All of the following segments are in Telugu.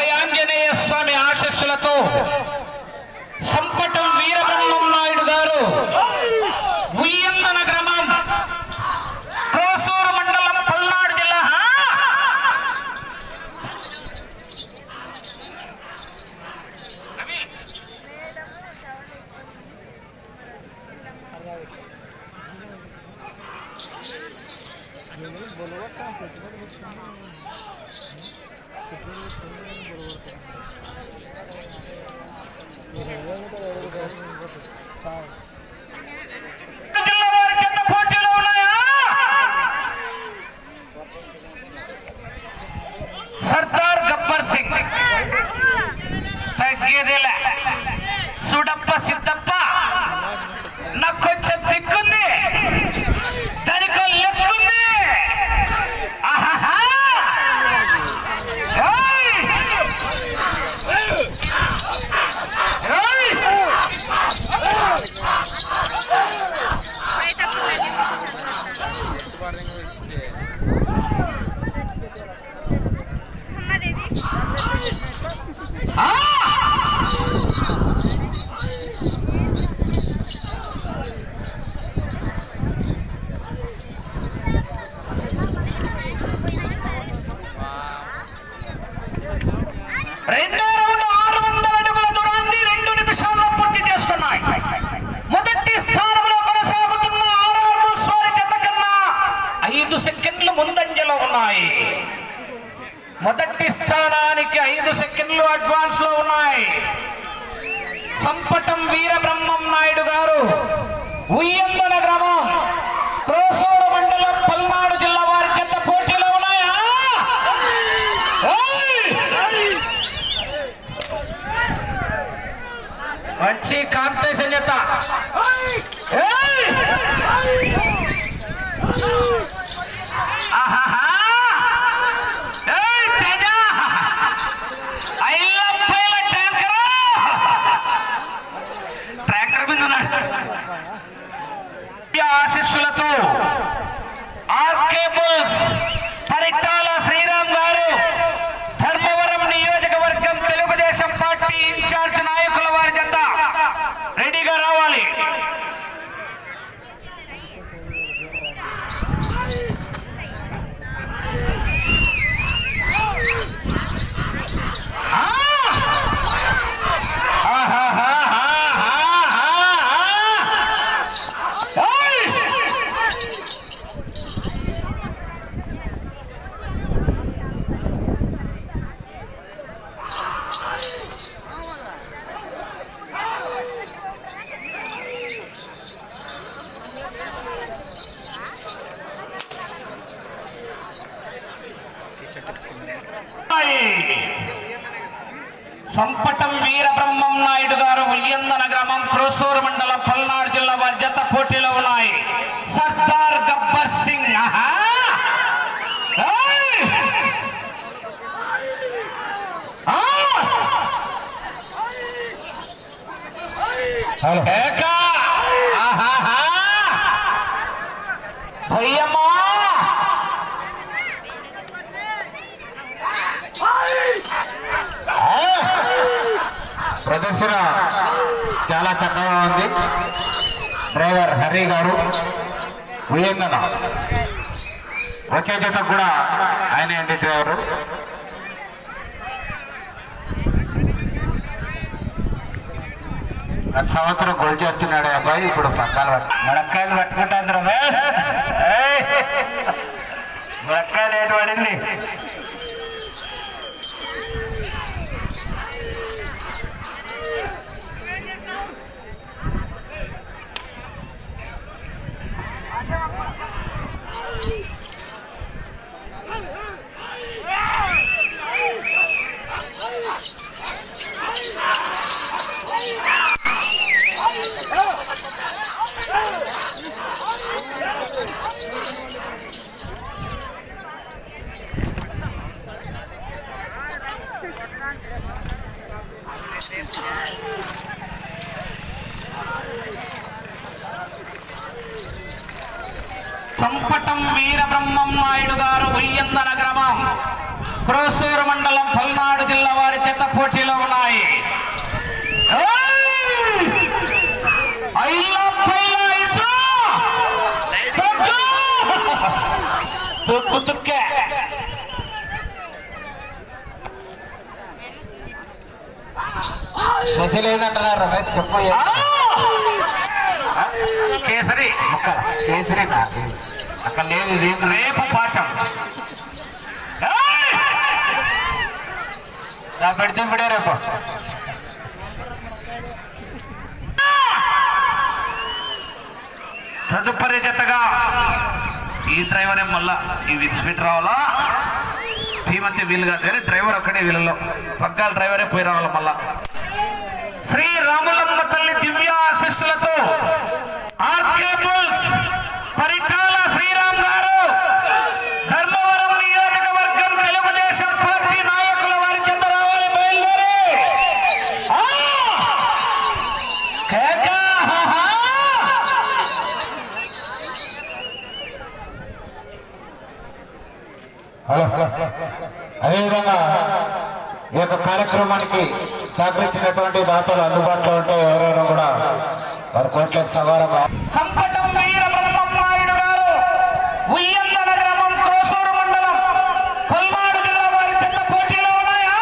అభయాంజనేయ స్వామి ఆశస్సులతో సంపటం వీరబ్రహ్మం నాయుడు గారు ఉయ్యందన గ్రామం క్రోసూరు మండలం పల్నాడు జిల్లా సర్దార్ గబ్బర్ సింగ్ తగ్గేదేలా సుడప్ప సిద్ధప్ప నాకు కొంచెం దిక్కుంది దానికి లెక్కుంది రెండో రౌండ్ 600 అడుగుల దూరాన్ని 2 నిమిషాల్లో పూర్తి చేసుకున్నాయి. మొదటి స్థానంలో కొనసాగుతున్న ఆర్ఆర్ బుల్స్ వారి జత కన్నా 5 సెకండ్లు ముందంజలో ఉన్నాయి. మొదటి స్థానానికి 5 సెకండ్లు అడ్వాన్స్ లో ఉన్నాయి. సంపటం వీరబ్రహ్మం నాయుడు గారు ఉయ్యందన గ్రామం క్రోసూరు మండలం పల్నాడు జిల్లా వారి జత పోటీలో ఉన్నాయా? మంచి కాంపిటీషన్ జత. ట్రాక్టర్ మీద ఉన్నాడు. ఆశీస్సులతో ఆర్కే బుల్స్ పరిటాల శ్రీరామ్ గారు ధర్మవరం నియోజకవర్గం తెలుగుదేశం పార్టీ ఇన్ఛార్జ్ నాయకుల వారి జత రెడీగా రావాలి. సంపటం వీరబ్రహ్మం నాయుడు గారు ఉయ్యందన గ్రామం క్రోసూరు మండలం పల్నాడు జిల్లా వారి జత పోటీలో ఉన్నాయి. సర్దార్ గబ్బర్ సింగ్ భయ్యమ్మా ప్రదర్శన చాలా చక్కగా ఉంది. డ్రైవర్ హరి గారు ఉయ్యందన ఒకే జత కూడా ఆయన అండి డ్రైవరు. గత సంవత్సరం గోల్ చేస్తున్నాడు అబ్బాయి, ఇప్పుడు పక్కాలు ముడక్కాయలు పట్టుకుంటారు. ముడక్కాయలు ఏటు పడింది. సంపటం వీరబ్రహ్మం నాయుడు గారు ఉయ్యందన గ్రామం క్రోసూరు మండలం పల్నాడు జిల్లా వారి జత పోటీలో ఉన్నాయి. తుక్కు తుక్కే స్పెషల్ ఏంటంటున్నారు రమేష్ చెప్పు. కేసరి కేసరి అక్కడ లేదు రేపు పాశం పెడితే ఇప్పుడే రేపు తదుపరి జతగా ఈ డ్రైవరే మళ్ళా ఈ విడిచిపెట్టి రావాలా. టీం అంతే వీలు కాదు కానీ డ్రైవర్ ఒక్కడే వీళ్ళలో పగ్గాల డ్రైవరే పోయి రావాలా. మళ్ళా శ్రీ రాములమ్మ తల్లి దివ్య ఆశీస్సులతో ఆర్కే బుల్స్ పరిటాల శ్రీరామ్ గారు ధర్మవరం నియోజకవర్గం తెలుగుదేశం పార్టీ నాయకుల వారి జత రావాలి. బయలుదేరి అదేవిధంగా ఈ యొక్క కార్యక్రమానికి సహకరించినటువంటి దాతలు అందుబాటులో ఉంటే ఎవరైనా కూడా వారి కోట్లకు సవాలంగా సంపటం వీర బ్రహ్మనాయుడు గారు ఉయ్యందన గ్రామం క్రోసూరు మండలం పల్నాడు జిల్లా వారి పెద్ద పోటీలో ఉన్నాయా.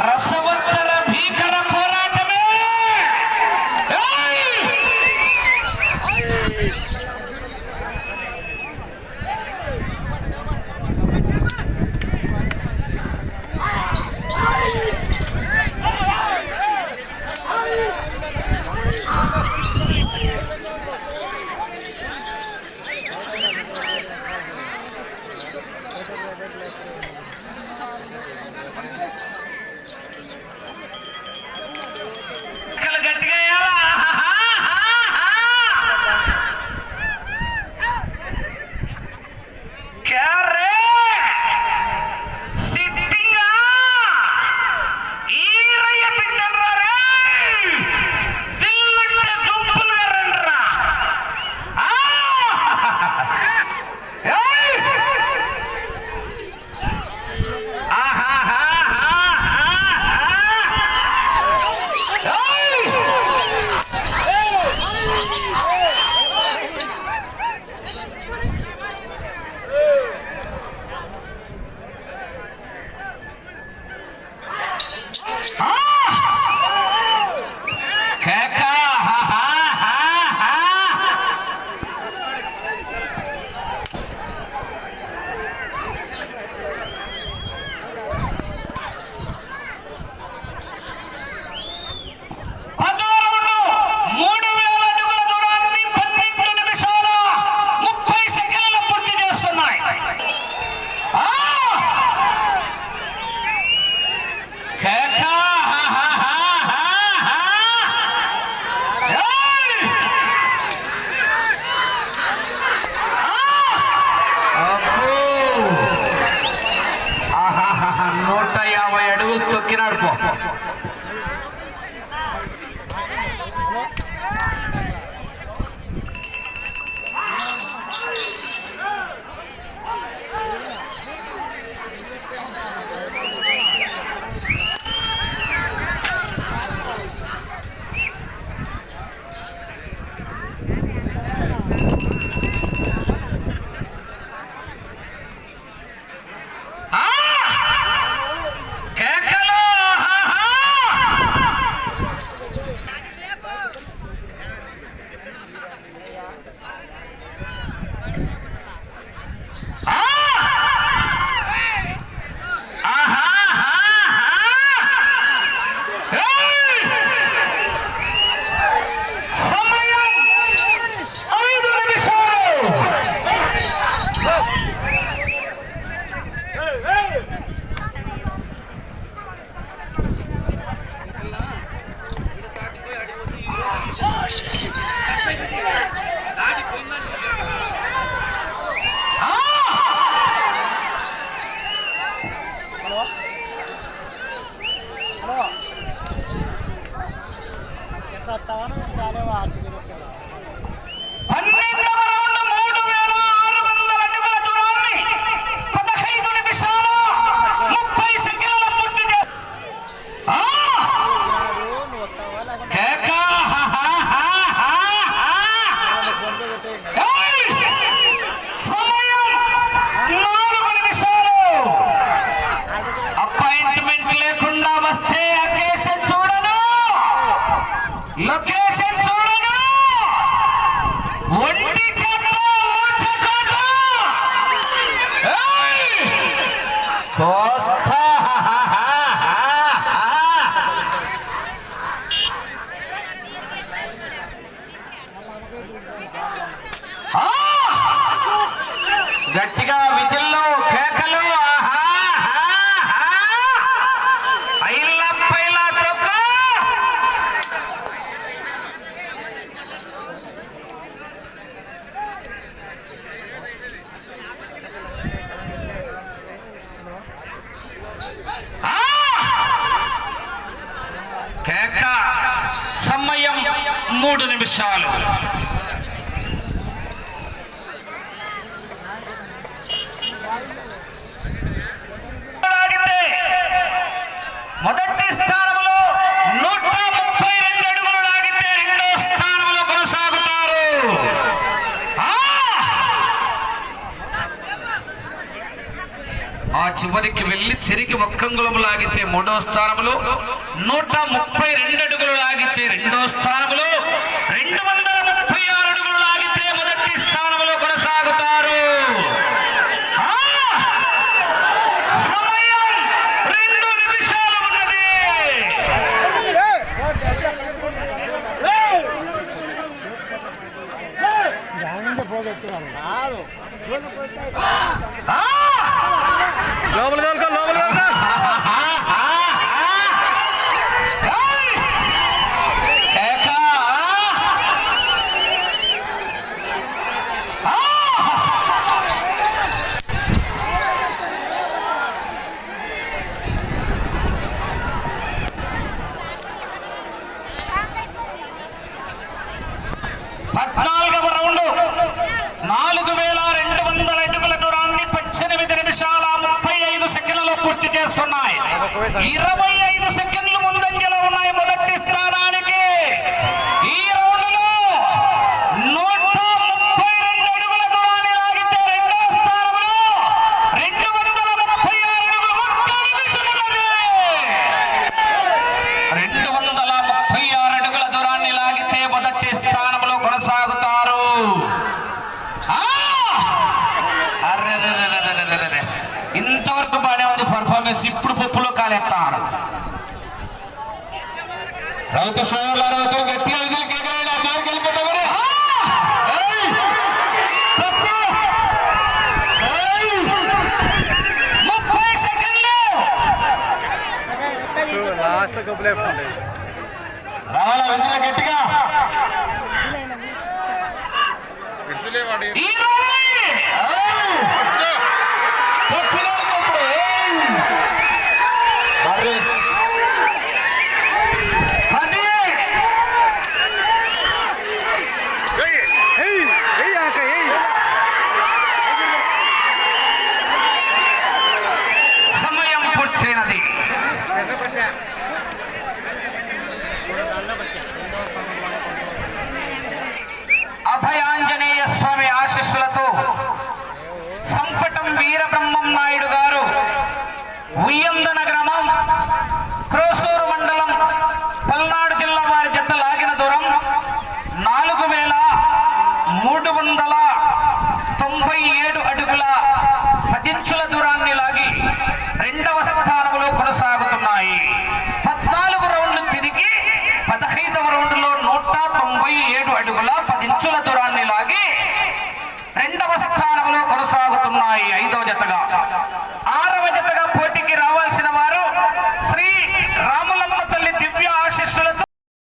రసవత్తర భీకర పోరాటమే. తొక్కినాడు పో. కేకలు గట్టిగా విజిల్లు కేకలు కేక. సమయం 3 నిమిషాలు. మొదటి స్థానంలో 132 అడుగులు లాగితే రెండో స్థానంలో కొనసాగుతారు. ఆ చివరికి వెళ్లి తిరిగి ఒక్కంగుళం లాగితే మూడో స్థానంలో, 132 అడుగులు లాగితే రెండో స్థానంలో, 236 అడుగులు లాగితే మొదటి స్థానంలో కొనసాగుతారు. సమయం 2 నిమిషాలు ఉన్నది. పూర్తి చేసుకున్నాయి. 25 సెకండ్లు ముందంజలో ఉన్నాయి మొదటి స్థానానికి. ఈ రౌండ్ లో 132 అడుగుల దూరాన్ని లాగితే రెండో స్థానంలో 236 అడుగులు. ఒక్క నిమిషం ఉన్నది. 236 అడుగుల దూరాన్ని లాగితే మొదటి స్థానంలో కొనసాగుతారు. ఇంతవరకు బాగానే ఉంది పర్ఫార్మెన్స్. ఇప్పుడు పప్పులో కాలేస్తారు. రైతు సోదరులారా గట్టిగా చివరికి వెళ్ళిపోతా మరి. 30 సెకండ్లు లాస్ట్ కప్పులే రావాలా వెంటనే గట్టిగా. సమయం పూర్తయినది. అభయాంజనేయ స్వామి ఆశీస్సులతో సంపటం వీరబ్రహ్మం నాయుడు గారు, ఉయ్యందన గ్రామం, క్రోసూరు మండలం, పల్నాడు జిల్లా వారి జత లాగిన దూరం 4397 అడుగుల 10 ఇంచుల దూరాన్ని లాగి రెండవ స్థానంలో కొనసాగుతున్నాయి. 14 రౌండ్లు తిరిగి 15వ రౌండ్లో 197 అడుగుల 10 ఇంచుల దూరాన్ని లాగి రెండవ స్థానంలో కొనసాగుతున్నాయి 5వ జతగా.